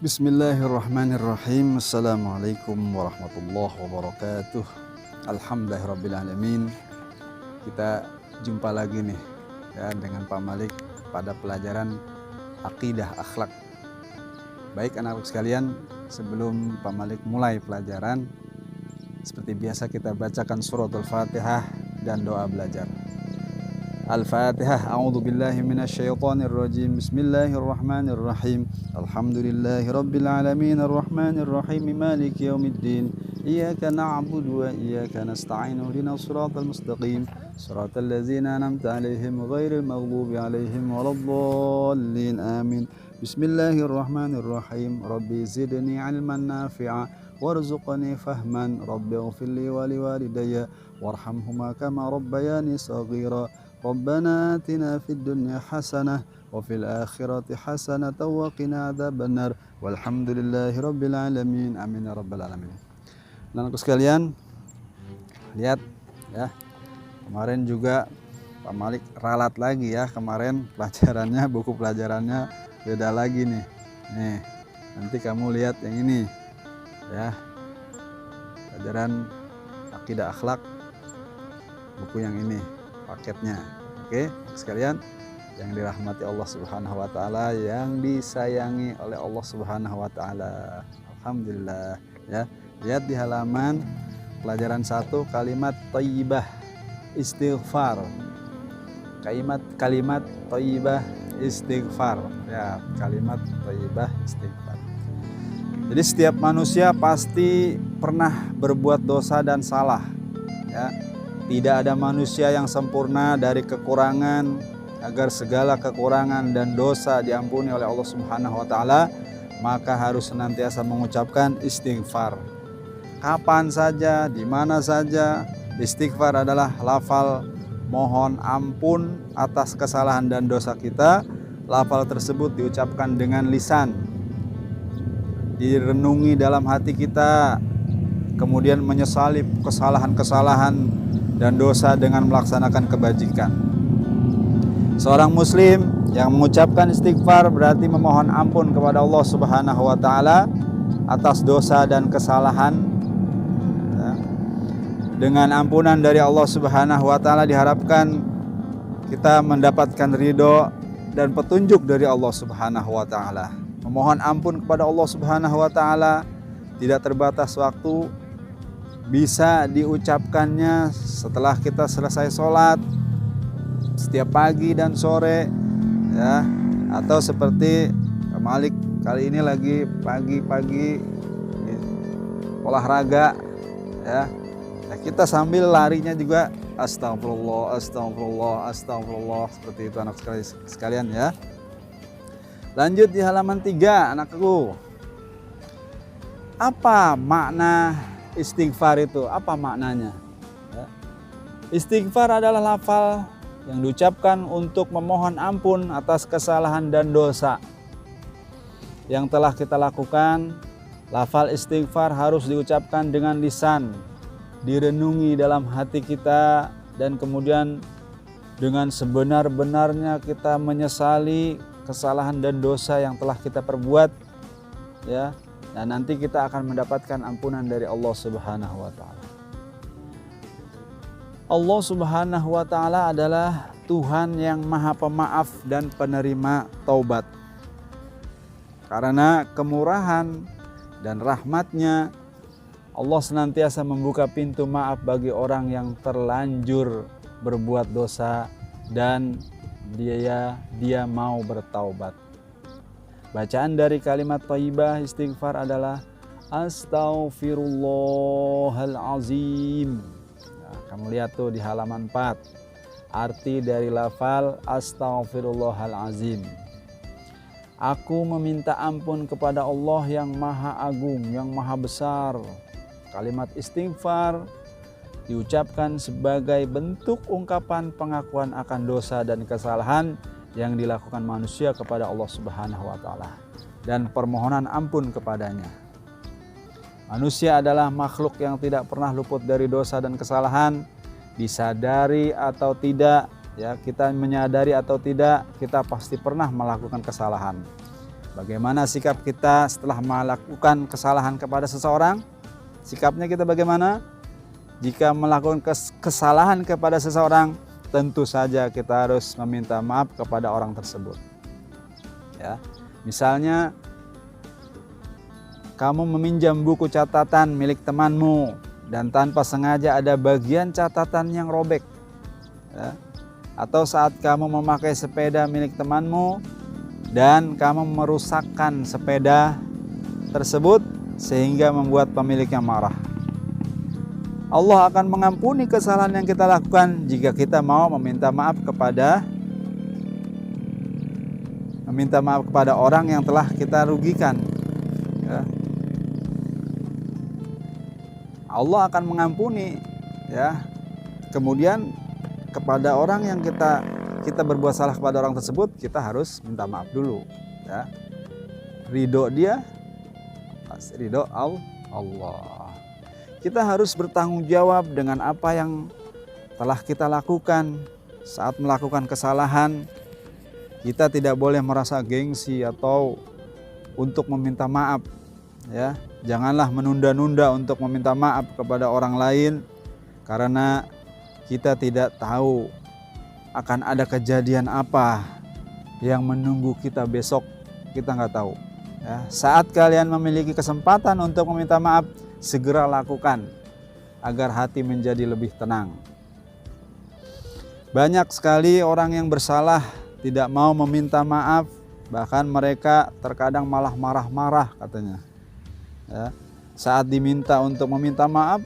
Bismillahirrahmanirrahim. Assalamualaikum warahmatullahi wabarakatuh. Alhamdulillahirrabbilalamin. Kita jumpa lagi nih ya dengan Pak Malik pada pelajaran akidah akhlak. Baik anak-anak sekalian, sebelum Pak Malik mulai pelajaran, seperti biasa kita bacakan surat Al-Fatihah dan doa belajar. Al-Fatihah. A'udzubillahi minasyaitonirrajim. Bismillahirrahmanirrahim. Alhamdulillahirabbil alamin arrahmanirrahim maliki yaumiddin. Iyyaka na'budu wa iyyaka nasta'in. Ihdinas siratal mustaqim. Siratal ladzina an'amta 'alaihim ghairil maghdubi 'alaihim waladdallin. Amin. Bismillahirrahmanirrahim. Rabbi zidni 'ilman nafi'a warzuqni fahman. Rabbi ighfirli wa liwalidayya warhamhuma kama rabbayani shaghira. Rabbana atina fid dunya hasanah wa fil akhirati hasanah wa qina adzabannar. Walhamdulillahi rabbil alamin. Amin ya rabbal alamin. Anak-anakku sekalian, lihat ya. Kemarin juga Pak Malik ralat lagi ya, kemarin pelajarannya, buku pelajarannya beda lagi nih. Nih, nanti kamu lihat yang ini ya. Pelajaran akidah akhlak, buku yang ini paketnya. Oke, sekalian yang dirahmati Allah Subhanahu wa taala, yang disayangi oleh Allah Subhanahu wa taala. Alhamdulillah ya. Lihat di halaman pelajaran 1, kalimat thayyibah istighfar. Kalimat thayyibah istighfar ya, kalimat thayyibah istighfar. Jadi setiap manusia pasti pernah berbuat dosa dan salah ya. Tidak ada manusia yang sempurna dari kekurangan. Agar segala kekurangan dan dosa diampuni oleh Allah Subhanahu wa taala, maka harus senantiasa mengucapkan istighfar. Kapan saja, di mana saja, istighfar adalah lafal mohon ampun atas kesalahan dan dosa kita. Lafal tersebut diucapkan dengan lisan, direnungi dalam hati kita, kemudian menyesali kesalahan-kesalahan dan dosa dengan melaksanakan kebajikan. Seorang muslim yang mengucapkan istighfar berarti memohon ampun kepada Allah Subhanahu wa taala atas dosa dan kesalahan. Dengan ampunan dari Allah Subhanahu wa taala diharapkan kita mendapatkan ridho dan petunjuk dari Allah Subhanahu wa taala. Memohon ampun kepada Allah Subhanahu wa taala tidak terbatas waktu, bisa diucapkannya setelah kita selesai sholat, setiap pagi dan sore ya, atau seperti Malik kali ini lagi pagi-pagi olahraga ya. Nah, kita sambil larinya juga astagfirullah, astagfirullah, astagfirullah, seperti itu anak sekalian ya. Lanjut di halaman 3 anakku. Apa makna istighfar itu? Apa maknanya? Ya. Istighfar adalah lafal yang diucapkan untuk memohon ampun atas kesalahan dan dosa yang telah kita lakukan. Lafal istighfar harus diucapkan dengan lisan, direnungi dalam hati kita, dan kemudian dengan sebenar-benarnya kita menyesali kesalahan dan dosa yang telah kita perbuat ya. Dan nanti kita akan mendapatkan ampunan dari Allah Subhanahu wa taala. Allah Subhanahu wa taala adalah Tuhan yang Maha Pemaaf dan penerima taubat. Karena kemurahan dan rahmat-Nya, Allah senantiasa membuka pintu maaf bagi orang yang terlanjur berbuat dosa dan dia mau bertaubat. Bacaan dari kalimat thayyibah istighfar adalah astaghfirullahalazim. Nah, kamu lihat tuh di halaman 4. Arti dari lafal astaghfirullahalazim. Aku meminta ampun kepada Allah yang Maha Agung, yang Maha Besar. Kalimat istighfar diucapkan sebagai bentuk ungkapan pengakuan akan dosa dan kesalahan yang dilakukan manusia kepada Allah Subhanahu wa taala dan permohonan ampun kepadanya. Manusia adalah makhluk yang tidak pernah luput dari dosa dan kesalahan, disadari atau tidak ya, kita menyadari atau tidak, kita pasti pernah melakukan kesalahan. Bagaimana sikap kita setelah melakukan kesalahan kepada seseorang? Sikapnya kita bagaimana? Jika melakukan kesalahan kepada seseorang, tentu saja kita harus meminta maaf kepada orang tersebut. Ya, misalnya kamu meminjam buku catatan milik temanmu dan tanpa sengaja ada bagian catatan yang robek. Ya. Atau saat kamu memakai sepeda milik temanmu dan kamu merusakkan sepeda tersebut sehingga membuat pemiliknya marah. Allah akan mengampuni kesalahan yang kita lakukan jika kita mau meminta maaf kepada orang yang telah kita rugikan. Ya. Allah akan mengampuni, ya. Kemudian kepada orang yang kita berbuat salah kepada orang tersebut, kita harus minta maaf dulu, ya. Ridho dia, ridho Allah. Kita harus bertanggung jawab dengan apa yang telah kita lakukan. Saat melakukan kesalahan, kita tidak boleh merasa gengsi atau untuk meminta maaf, ya. Janganlah menunda-nunda untuk meminta maaf kepada orang lain, karena kita tidak tahu akan ada kejadian apa yang menunggu kita besok, kita nggak tahu. Ya, saat kalian memiliki kesempatan untuk meminta maaf, segera lakukan agar hati menjadi lebih tenang. Banyak sekali orang yang bersalah tidak mau meminta maaf, bahkan mereka terkadang malah marah-marah katanya. Ya, saat diminta untuk meminta maaf,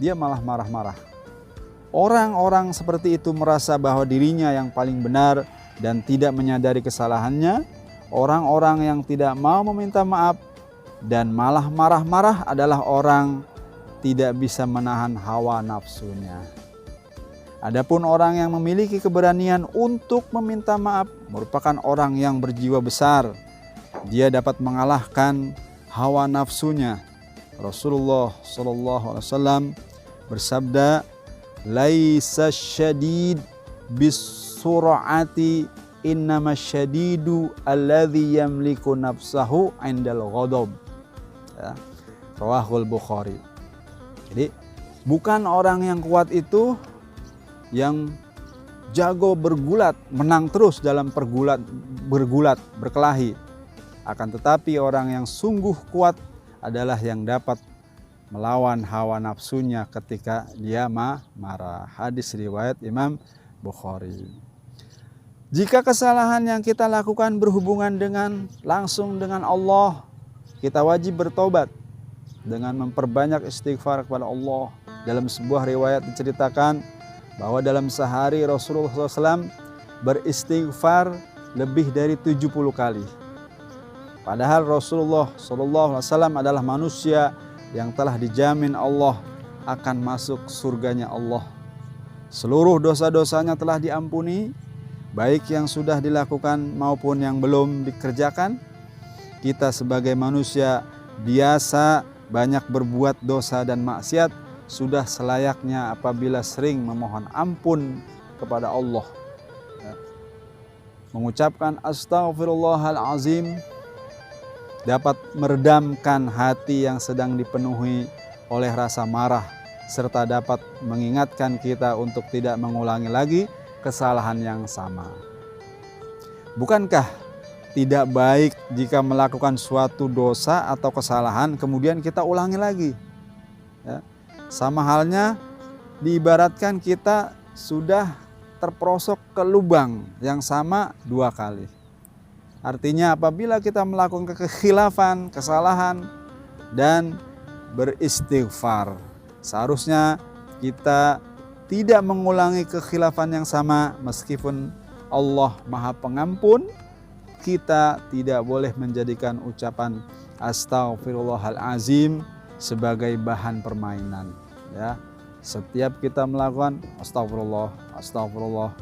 dia malah marah-marah. Orang-orang seperti itu merasa bahwa dirinya yang paling benar dan tidak menyadari kesalahannya. Orang-orang yang tidak mau meminta maaf dan malah marah-marah adalah orang tidak bisa menahan hawa nafsunya. Adapun orang yang memiliki keberanian untuk meminta maaf merupakan orang yang berjiwa besar. Dia dapat mengalahkan hawa nafsunya. Rasulullah SAW bersabda, "Laisa syadid bisur'ati, innama syadidu alladhi yamliku nafsahu indal ghadab." Ya, Rawahul Bukhari. Jadi bukan orang yang kuat itu yang jago bergulat, menang terus dalam bergulat, berkelahi. Akan tetapi orang yang sungguh kuat adalah yang dapat melawan hawa nafsunya ketika dia marah. Hadis riwayat Imam Bukhari. Jika kesalahan yang kita lakukan berhubungan langsung dengan Allah, kita wajib bertobat dengan memperbanyak istighfar kepada Allah. Dalam sebuah riwayat diceritakan bahwa dalam sehari Rasulullah SAW beristighfar lebih dari 70 kali. Padahal Rasulullah SAW adalah manusia yang telah dijamin Allah akan masuk surganya Allah. Seluruh dosa-dosanya telah diampuni, baik yang sudah dilakukan maupun yang belum dikerjakan. Kita sebagai manusia biasa banyak berbuat dosa dan maksiat, sudah selayaknya apabila sering memohon ampun kepada Allah. Mengucapkan astaghfirullahalazim dapat meredamkan hati yang sedang dipenuhi oleh rasa marah, serta dapat mengingatkan kita untuk tidak mengulangi lagi kesalahan yang sama. Bukankah tidak baik jika melakukan suatu dosa atau kesalahan kemudian kita ulangi lagi? Ya. Sama halnya diibaratkan kita sudah terperosok ke lubang yang sama 2 kali. Artinya apabila kita melakukan kekhilafan, kesalahan dan beristighfar, seharusnya kita tidak mengulangi kekhilafan yang sama. Meskipun Allah Maha Pengampun, kita tidak boleh menjadikan ucapan astaghfirullahalazim sebagai bahan permainan. Ya, setiap kita melakukan astagfirullah,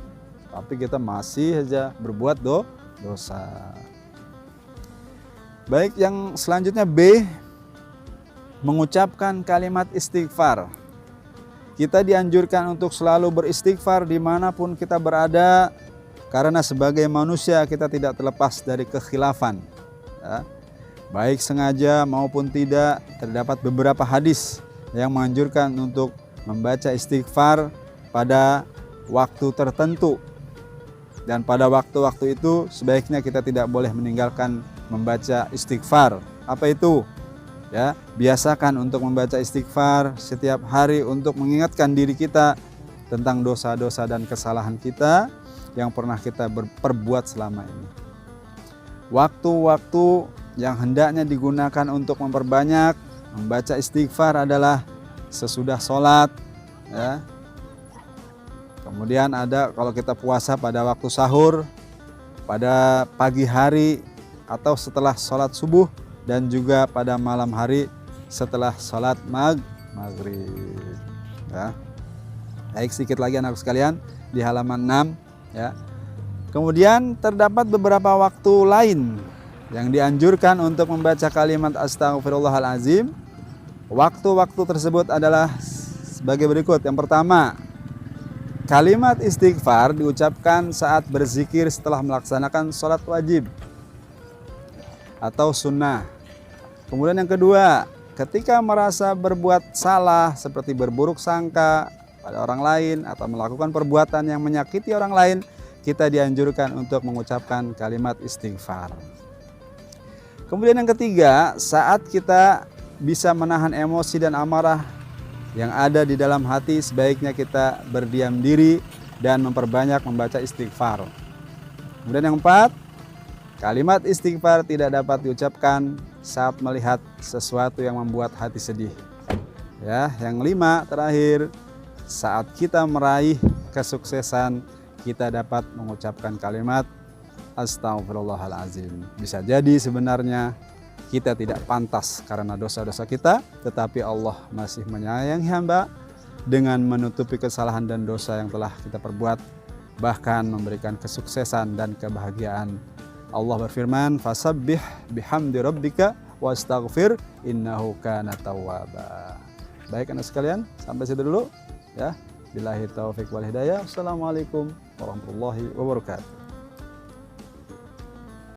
tapi kita masih saja berbuat dosa. Baik, yang selanjutnya B, mengucapkan kalimat istighfar. Kita dianjurkan untuk selalu beristighfar dimanapun kita berada, karena sebagai manusia kita tidak terlepas dari kekhilafan. ya, baik sengaja maupun tidak. Terdapat beberapa hadis yang menganjurkan untuk membaca istighfar pada waktu tertentu, dan pada waktu-waktu itu sebaiknya kita tidak boleh meninggalkan membaca istighfar. Apa itu? Ya, biasakan untuk membaca istighfar setiap hari untuk mengingatkan diri kita tentang dosa-dosa dan kesalahan kita yang pernah kita perbuat selama ini. Waktu-waktu yang hendaknya digunakan untuk memperbanyak membaca istighfar adalah sesudah sholat, ya. Kemudian ada kalau kita puasa pada waktu sahur, pada pagi hari atau setelah sholat subuh, dan juga pada malam hari setelah sholat maghrib. Ya. Baik, sedikit lagi anak sekalian di halaman 6. Ya. Kemudian terdapat beberapa waktu lain yang dianjurkan untuk membaca kalimat Astaghfirullahalazim. Waktu-waktu tersebut adalah sebagai berikut. Yang pertama, kalimat istighfar diucapkan saat berzikir setelah melaksanakan sholat wajib atau sunnah. Kemudian yang kedua, ketika merasa berbuat salah seperti berburuk sangka pada orang lain atau melakukan perbuatan yang menyakiti orang lain, kita dianjurkan untuk mengucapkan kalimat istighfar. Kemudian yang ketiga, saat kita bisa menahan emosi dan amarah yang ada di dalam hati, sebaiknya kita berdiam diri dan memperbanyak membaca istighfar. Kemudian yang keempat, kalimat istighfar tidak dapat diucapkan saat melihat sesuatu yang membuat hati sedih. Ya, yang kelima terakhir, saat kita meraih kesuksesan, kita dapat mengucapkan kalimat Astaghfirullahalazim. Bisa jadi sebenarnya kita tidak pantas karena dosa-dosa kita, tetapi Allah masih menyayangi hamba dengan menutupi kesalahan dan dosa yang telah kita perbuat, bahkan memberikan kesuksesan dan kebahagiaan. Allah berfirman, fasabbih bihamdi rabbika wastaghfir innahu kana tawwaba. Baik anak sekalian, sampai situ dulu ya. Billahi taufik wal hidayah. Assalamualaikum warahmatullahi wabarakatuh.